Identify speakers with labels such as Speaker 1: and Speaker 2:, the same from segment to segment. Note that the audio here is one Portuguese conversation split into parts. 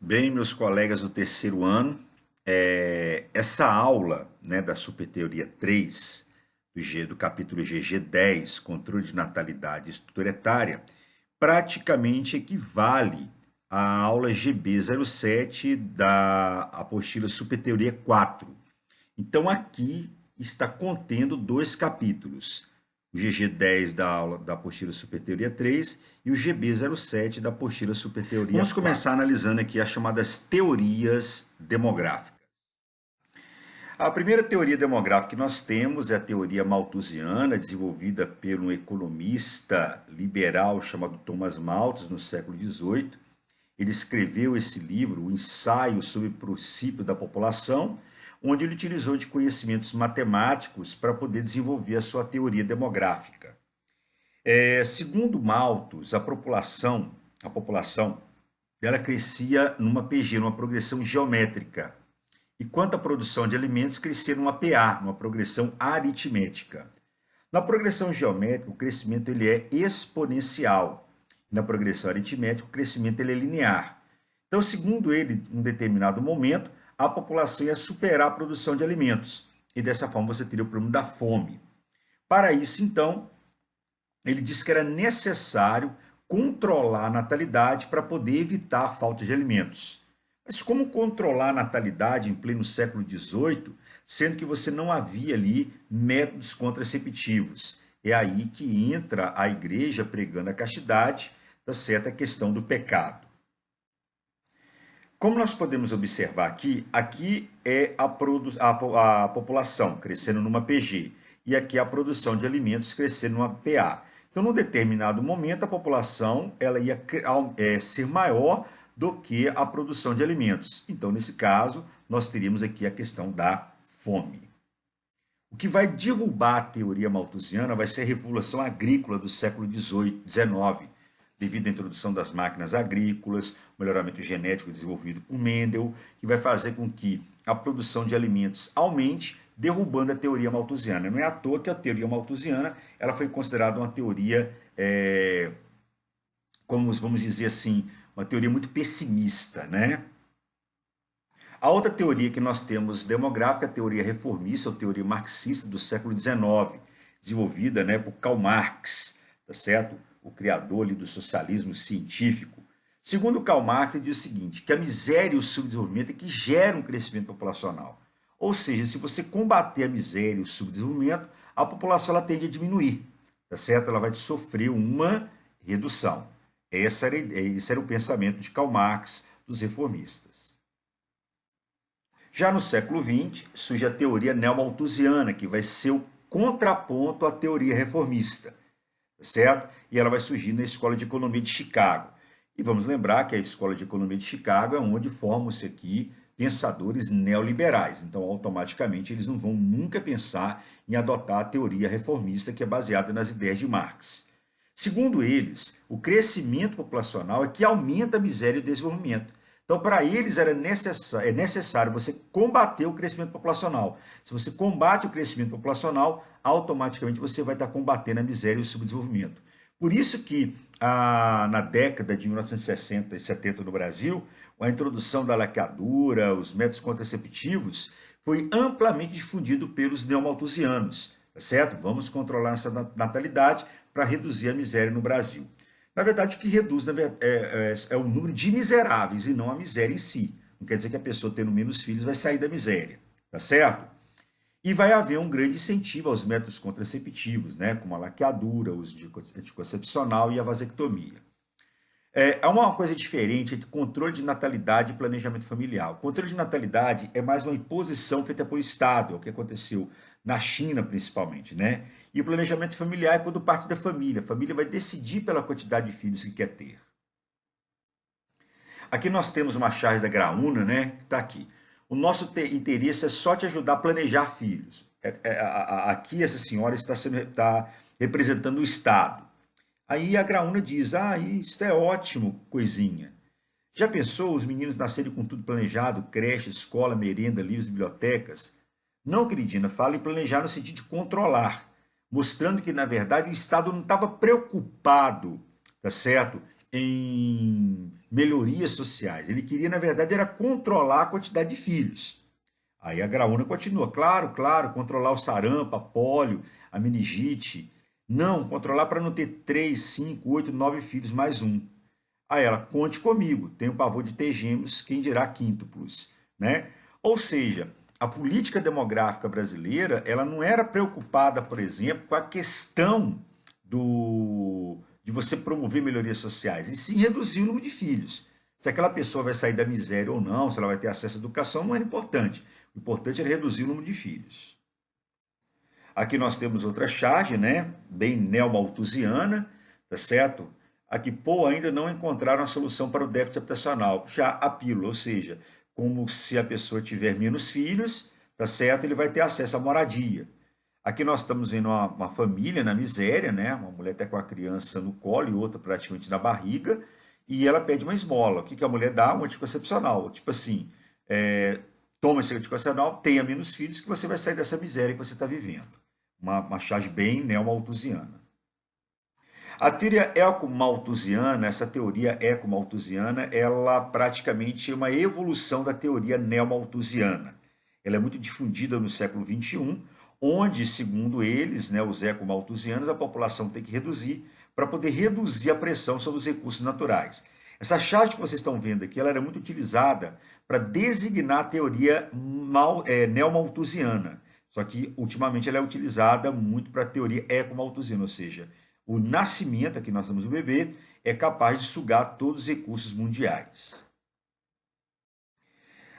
Speaker 1: Bem, meus colegas do terceiro ano, essa aula, né, da Superteoria 3 do capítulo GG10, Controle de Natalidade e Estrutura Etária, praticamente equivale à aula GB07 da apostila Superteoria 4. Então, aqui está contendo dois capítulos, o GG10 da aula da apostila Superteoria 3 e o GB07 da apostila Superteoria 4. Vamos começar analisando aqui as chamadas teorias demográficas. A primeira teoria demográfica que nós temos é a teoria malthusiana, desenvolvida por um economista liberal chamado Thomas Malthus no século XVIII. Ele escreveu esse livro, o Ensaio sobre o Princípio da População, onde ele utilizou de conhecimentos matemáticos para poder desenvolver a sua teoria demográfica. Segundo Malthus, a população ela crescia numa PG, numa progressão geométrica, enquanto a produção de alimentos crescia numa PA, numa progressão aritmética. Na progressão geométrica, o crescimento ele é exponencial. Na progressão aritmética, o crescimento ele é linear. Então, segundo ele, em um determinado momento, a população ia superar a produção de alimentos. E dessa forma você teria o problema da fome. Para isso, então, ele disse que era necessário controlar a natalidade para poder evitar a falta de alimentos. Mas como controlar a natalidade em pleno século XVIII, sendo que você não havia ali métodos contraceptivos? É aí que entra a igreja pregando a castidade, tá certo? A questão do pecado. Como nós podemos observar aqui é a população crescendo numa PG e aqui a produção de alimentos crescendo numa PA. Então, num determinado momento, a população ela ia ser maior do que a produção de alimentos. Então, nesse caso, nós teríamos aqui a questão da fome. O que vai derrubar a teoria malthusiana vai ser a Revolução Agrícola do século XIX, devido à introdução das máquinas agrícolas, o melhoramento genético desenvolvido por Mendel, que vai fazer com que a produção de alimentos aumente, derrubando a teoria malthusiana. Não é à toa que a teoria malthusiana ela foi considerada uma teoria, como vamos dizer assim, uma teoria muito pessimista, né? A outra teoria que nós temos demográfica é a teoria reformista, ou teoria marxista do século XIX, desenvolvida, né, por Karl Marx, tá certo? O criador ali do socialismo científico. Segundo Karl Marx, ele diz o seguinte, que a miséria e o subdesenvolvimento é que geram um crescimento populacional. Ou seja, se você combater a miséria e o subdesenvolvimento, a população ela tende a diminuir, tá certo? Ela vai sofrer uma redução. Esse era o pensamento de Karl Marx, dos reformistas. Já no século XX, surge a teoria neomalthusiana, que vai ser o contraponto à teoria reformista, certo? E ela vai surgir na Escola de Economia de Chicago. E vamos lembrar que a Escola de Economia de Chicago é onde formam-se aqui pensadores neoliberais. Então, automaticamente, eles não vão nunca pensar em adotar a teoria reformista que é baseada nas ideias de Marx. Segundo eles, o crescimento populacional é que aumenta a miséria e o desenvolvimento. Então, para eles é necessário você combater o crescimento populacional. Se você combate o crescimento populacional, automaticamente você vai estar combatendo a miséria e o subdesenvolvimento. Por isso que na década de 1960 e 70 no Brasil, a introdução da laqueadura, os métodos contraceptivos, foi amplamente difundido pelos neomalthusianos, tá certo? Vamos controlar essa natalidade para reduzir a miséria no Brasil. Na verdade, o que reduz é o número de miseráveis e não a miséria em si. Não quer dizer que a pessoa tendo menos filhos vai sair da miséria, tá certo? E vai haver um grande incentivo aos métodos contraceptivos, né, como a laqueadura, o uso de anticoncepcional e a vasectomia. Há uma coisa diferente entre controle de natalidade e planejamento familiar. O controle de natalidade é mais uma imposição feita pelo Estado, é o que aconteceu na China principalmente, né? E o planejamento familiar é quando parte da família. A família vai decidir pela quantidade de filhos que quer ter. Aqui nós temos uma charge da Graúna, né? Que está aqui. O nosso interesse é só te ajudar a planejar filhos. Aqui essa senhora está representando o Estado. Aí a Graúna diz, isso é ótimo, coisinha. Já pensou os meninos nascerem com tudo planejado, creche, escola, merenda, livros, bibliotecas? Não, queridina, fala em planejar no sentido de controlar, mostrando que, na verdade, o Estado não estava preocupado, tá certo, em melhorias sociais. Ele queria, na verdade, era controlar a quantidade de filhos. Aí a Graúna continua, claro, claro, controlar o sarampo, a pólio, a meningite. Não, controlar para não ter 3, 5, 8, 9 filhos mais um. Aí ela, conte comigo, tenho pavor de ter gêmeos, quem dirá quíntuplos, né? Ou seja, a política demográfica brasileira, ela não era preocupada, por exemplo, com a questão de você promover melhorias sociais, e sim reduzir o número de filhos. Se aquela pessoa vai sair da miséria ou não, se ela vai ter acesso à educação, não era importante. O importante era reduzir o número de filhos. Aqui nós temos outra charge, né? Bem neomalthusiana, tá certo? Aqui, pô, ainda não encontraram a solução para o déficit habitacional. Já a pílula, ou seja, como se a pessoa tiver menos filhos, tá certo? Ele vai ter acesso à moradia. Aqui nós estamos vendo uma família na miséria, né? Uma mulher até com a criança no colo e outra praticamente na barriga, e ela pede uma esmola. O que que a mulher dá? Um anticoncepcional. Tipo assim, toma esse anticoncepcional, tenha menos filhos, que você vai sair dessa miséria que você está vivendo. Uma charge bem neomalthusiana. A teoria ecomalthusiana, essa teoria ecomalthusiana, ela praticamente é uma evolução da teoria neomalthusiana. Ela é muito difundida no século XXI, onde, segundo eles, né, os ecomalthusianos, a população tem que reduzir para poder reduzir a pressão sobre os recursos naturais. Essa charge que vocês estão vendo aqui, ela era muito utilizada para designar a teoria neomalthusiana. Só que, ultimamente, ela é utilizada muito para a teoria ecomalthusiana, ou seja, o nascimento, aqui nós temos o bebê, é capaz de sugar todos os recursos mundiais.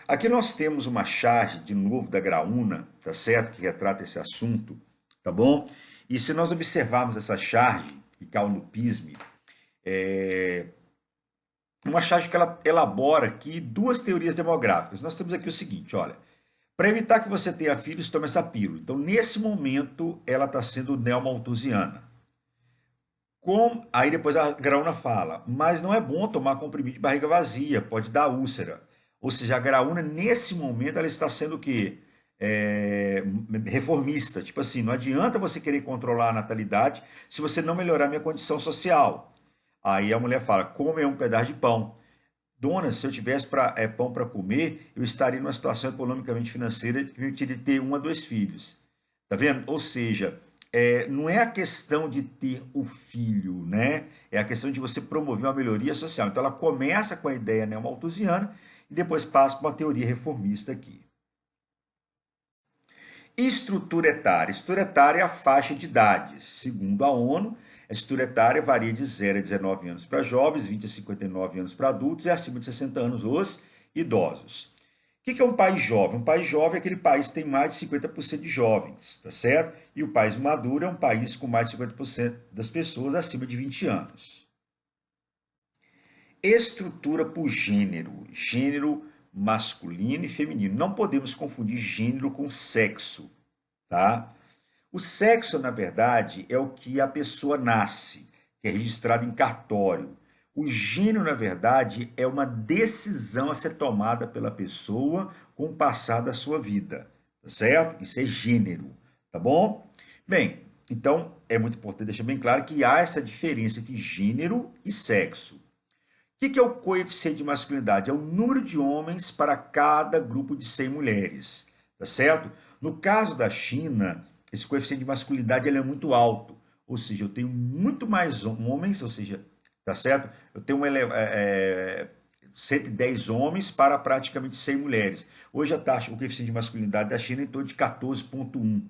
Speaker 1: Aqui nós temos uma charge, de novo, da Graúna, tá certo? Que retrata esse assunto, tá bom? E se nós observarmos essa charge, que cai no PISME, uma charge que ela elabora aqui duas teorias demográficas. Nós temos aqui o seguinte, olha, para evitar que você tenha filhos, tome essa pílula. Então, nesse momento, ela está sendo neomalthusiana. Aí depois a Graúna fala, mas não é bom tomar comprimido de barriga vazia, pode dar úlcera. Ou seja, a Graúna, nesse momento, ela está sendo o quê? Reformista. Tipo assim, não adianta você querer controlar a natalidade se você não melhorar a minha condição social. Aí a mulher fala, come um pedaço de pão. Dona, se eu tivesse pão para comer, eu estaria numa situação economicamente financeira que me permitiria ter um a dois filhos. Tá vendo? Ou seja, não é a questão de ter o filho, né? É a questão de você promover uma melhoria social. Então ela começa com a ideia neomalthusiana e depois passa para uma teoria reformista aqui. Estrutura etária. Estrutura etária é a faixa de idades. Segundo a ONU, a estrutura etária varia de 0 a 19 anos para jovens, 20 a 59 anos para adultos e acima de 60 anos os idosos. O que é um país jovem? Um país jovem é aquele país que tem mais de 50% de jovens, tá certo? E o país maduro é um país com mais de 50% das pessoas acima de 20 anos. Estrutura por gênero. Gênero masculino e feminino. Não podemos confundir gênero com sexo, tá? O sexo, na verdade, é o que a pessoa nasce, que é registrado em cartório. O gênero, na verdade, é uma decisão a ser tomada pela pessoa com o passar da sua vida, tá certo? Isso é gênero, tá bom? Bem, então é muito importante deixar bem claro que há essa diferença entre gênero e sexo. O que é o coeficiente de masculinidade? É o número de homens para cada grupo de 100 mulheres, tá certo? No caso da China, esse coeficiente de masculinidade ele é muito alto, ou seja, eu tenho muito mais homens, ou seja, tá certo? Eu tenho 110 homens para praticamente 100 mulheres. Hoje a taxa, o coeficiente de masculinidade da China é em torno de 14,1,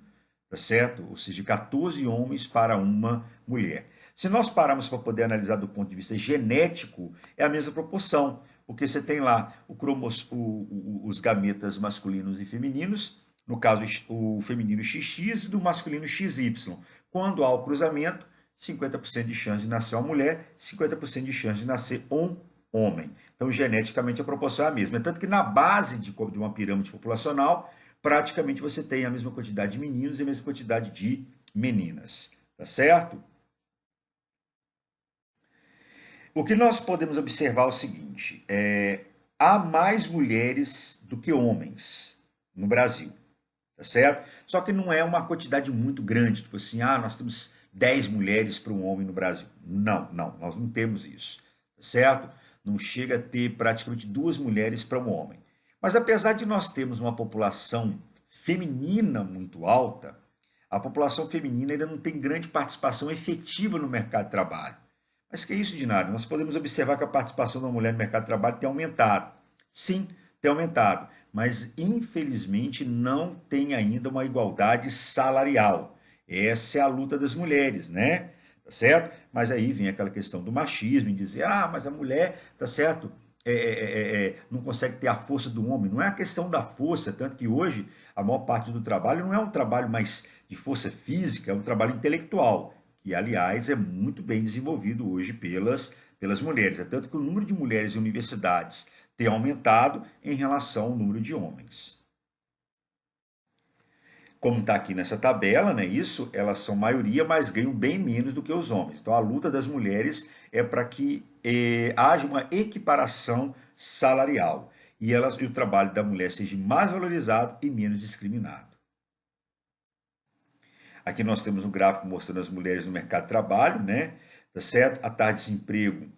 Speaker 1: tá certo? Ou seja, 14 homens para uma mulher. Se nós pararmos para poder analisar do ponto de vista genético, é a mesma proporção, porque você tem lá os gametas masculinos e femininos, no caso o feminino XX e do masculino XY. Quando há o cruzamento, 50% de chance de nascer uma mulher, 50% de chance de nascer um homem. Então, geneticamente, a proporção é a mesma. É tanto que na base de uma pirâmide populacional, praticamente você tem a mesma quantidade de meninos e a mesma quantidade de meninas. Tá certo? O que nós podemos observar é o seguinte, há mais mulheres do que homens no Brasil, tá certo? Só que não é uma quantidade muito grande, tipo assim, nós temos 10 mulheres para um homem no Brasil. Não, nós não temos isso, certo? Não chega a ter praticamente 2 mulheres para um homem. Mas apesar de nós termos uma população feminina muito alta, a população feminina ainda não tem grande participação efetiva no mercado de trabalho. Mas que é isso, Dinário? Nós podemos observar que a participação da mulher no mercado de trabalho tem aumentado. Sim, tem aumentado, mas infelizmente não tem ainda uma igualdade salarial. Essa é a luta das mulheres, né? Tá certo? Mas aí vem aquela questão do machismo, em dizer, mas a mulher, tá certo? Não consegue ter a força do homem. Não é a questão da força, tanto que hoje a maior parte do trabalho não é um trabalho mais de força física, é um trabalho intelectual, que aliás é muito bem desenvolvido hoje pelas mulheres. É tanto que o número de mulheres em universidades tem aumentado em relação ao número de homens. Como está aqui nessa tabela, né, isso, elas são maioria, mas ganham bem menos do que os homens. Então a luta das mulheres é para que haja uma equiparação salarial e o trabalho da mulher seja mais valorizado e menos discriminado. Aqui nós temos um gráfico mostrando as mulheres no mercado de trabalho, né? Tá certo? A taxa de desemprego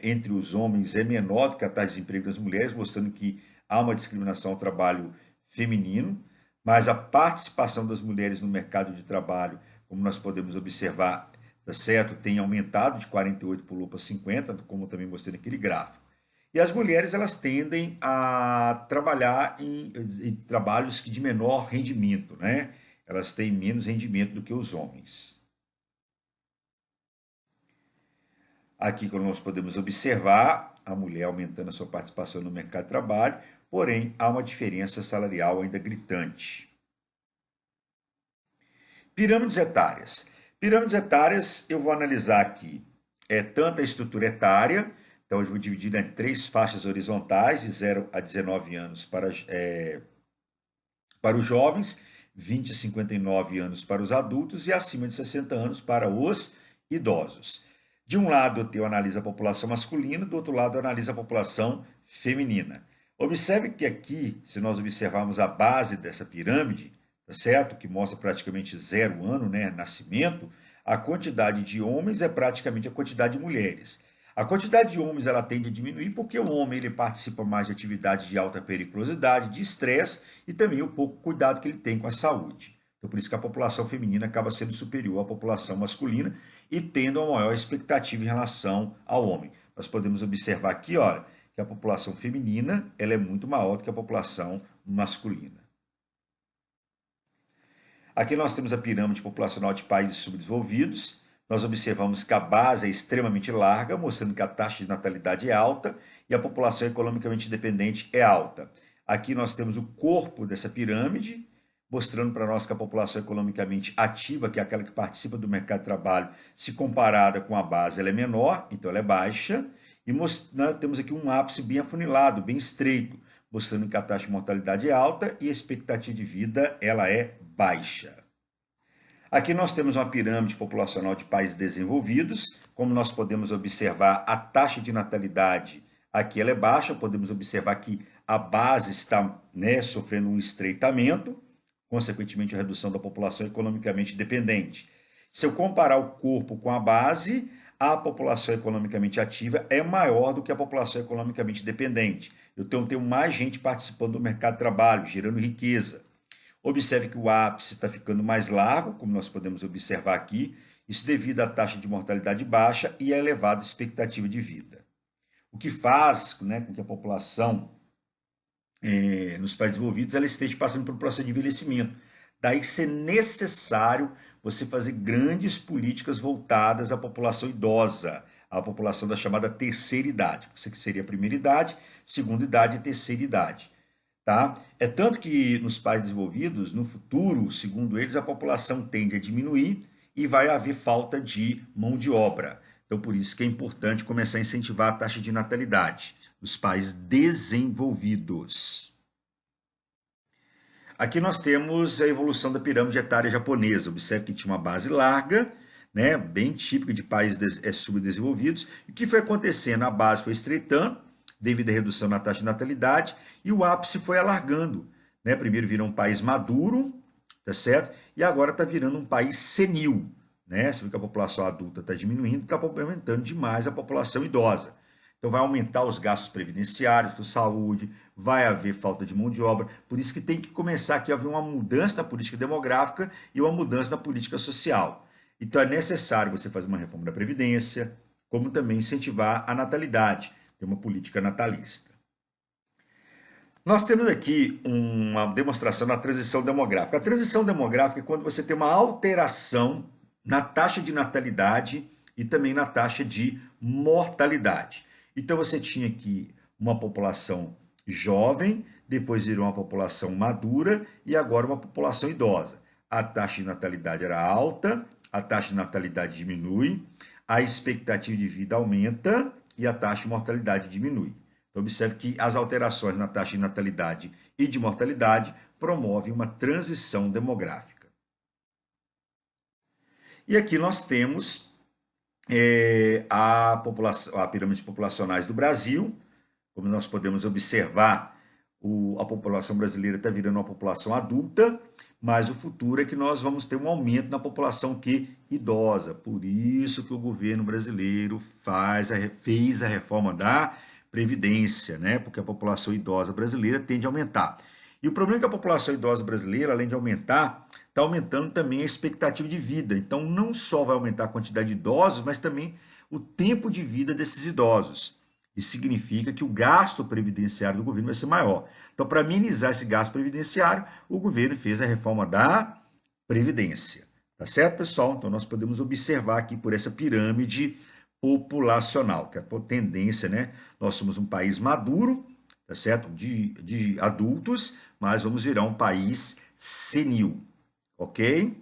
Speaker 1: entre os homens é menor do que a taxa de desemprego das mulheres, mostrando que há uma discriminação ao trabalho feminino, mas a participação das mulheres no mercado de trabalho, como nós podemos observar, tá certo? Tem aumentado de 48 pulou para 50, como também mostrei naquele gráfico. E as mulheres elas tendem a trabalhar em trabalhos de menor rendimento, né? Elas têm menos rendimento do que os homens. Aqui, como nós podemos observar, a mulher aumentando a sua participação no mercado de trabalho, porém, há uma diferença salarial ainda gritante. Pirâmides etárias. Pirâmides etárias, eu vou analisar aqui tanto a estrutura etária, então eu vou dividir em 3 faixas horizontais, de 0 a 19 anos para os jovens, 20 a 59 anos para os adultos e acima de 60 anos para os idosos. De um lado, eu analiso a população masculina, do outro lado, eu analiso a população feminina. Observe que aqui, se nós observarmos a base dessa pirâmide, tá certo? Que mostra praticamente 0 ano, né? Nascimento, a quantidade de homens é praticamente a quantidade de mulheres. A quantidade de homens ela tende a diminuir porque o homem ele participa mais de atividades de alta periculosidade, de estresse e também o pouco cuidado que ele tem com a saúde. Então, por isso que a população feminina acaba sendo superior à população masculina e tendo uma maior expectativa em relação ao homem. Nós podemos observar aqui, olha, que a população feminina ela é muito maior do que a população masculina. Aqui nós temos a pirâmide populacional de países subdesenvolvidos. Nós observamos que a base é extremamente larga, mostrando que a taxa de natalidade é alta e a população economicamente dependente é alta. Aqui nós temos o corpo dessa pirâmide, mostrando para nós que a população economicamente ativa, que é aquela que participa do mercado de trabalho, se comparada com a base, ela é menor, então ela é baixa. E nós temos aqui um ápice bem afunilado, bem estreito, mostrando que a taxa de mortalidade é alta e a expectativa de vida ela é baixa. Aqui nós temos uma pirâmide populacional de países desenvolvidos. Como nós podemos observar, a taxa de natalidade aqui ela é baixa. Podemos observar que a base está sofrendo um estreitamento, consequentemente a redução da população economicamente dependente. Se eu comparar o corpo com a base, a população economicamente ativa é maior do que a população economicamente dependente. Eu tenho mais gente participando do mercado de trabalho, gerando riqueza. Observe que o ápice está ficando mais largo, como nós podemos observar aqui, isso devido à taxa de mortalidade baixa e à elevada expectativa de vida. O que faz com que a população nos países desenvolvidos ela esteja passando por um processo de envelhecimento. Daí ser necessário você fazer grandes políticas voltadas à população idosa, à população da chamada terceira idade, que seria a primeira idade, segunda idade e terceira idade. Tá? É tanto que nos países desenvolvidos, no futuro, segundo eles, a população tende a diminuir e vai haver falta de mão de obra. Então, por isso que é importante começar a incentivar a taxa de natalidade nos países desenvolvidos. Aqui nós temos a evolução da pirâmide etária japonesa. Observe que tinha uma base larga, né, bem típica de países subdesenvolvidos. E o que foi acontecendo? A base foi estreitando, devido à redução na taxa de natalidade, e o ápice foi alargando. Né? Primeiro virou um país maduro, tá certo? E agora está virando um país senil. né? Você vê que a população adulta está diminuindo, está aumentando demais a população idosa. Então vai aumentar os gastos previdenciários, com saúde, vai haver falta de mão de obra. Por isso que tem que começar aqui a haver uma mudança na política demográfica e uma mudança na política social. Então é necessário você fazer uma reforma da Previdência, como também incentivar a natalidade, ter uma política natalista. Nós temos aqui uma demonstração da transição demográfica. A transição demográfica é quando você tem uma alteração na taxa de natalidade e também na taxa de mortalidade. Então você tinha aqui uma população jovem, depois virou uma população madura e agora uma população idosa. A taxa de natalidade era alta, a taxa de natalidade diminui, a expectativa de vida aumenta e a taxa de mortalidade diminui. Então, observe que as alterações na taxa de natalidade e de mortalidade promovem uma transição demográfica. E aqui nós temos a pirâmide populacionais do Brasil. Como nós podemos observar, a população brasileira está virando uma população adulta, mas o futuro é que nós vamos ter um aumento na população idosa. Por isso que o governo brasileiro fez a reforma da Previdência, né? Porque a população idosa brasileira tende a aumentar. E o problema é que a população idosa brasileira, além de aumentar, está aumentando também a expectativa de vida. Então, não só vai aumentar a quantidade de idosos, mas também o tempo de vida desses idosos. Isso significa que o gasto previdenciário do governo vai ser maior. Então, para minimizar esse gasto previdenciário, o governo fez a reforma da Previdência. Tá certo, pessoal? Então, nós podemos observar aqui por essa pirâmide populacional, que é a tendência, né? Nós somos um país maduro, tá certo? De adultos, mas vamos virar um país senil, ok?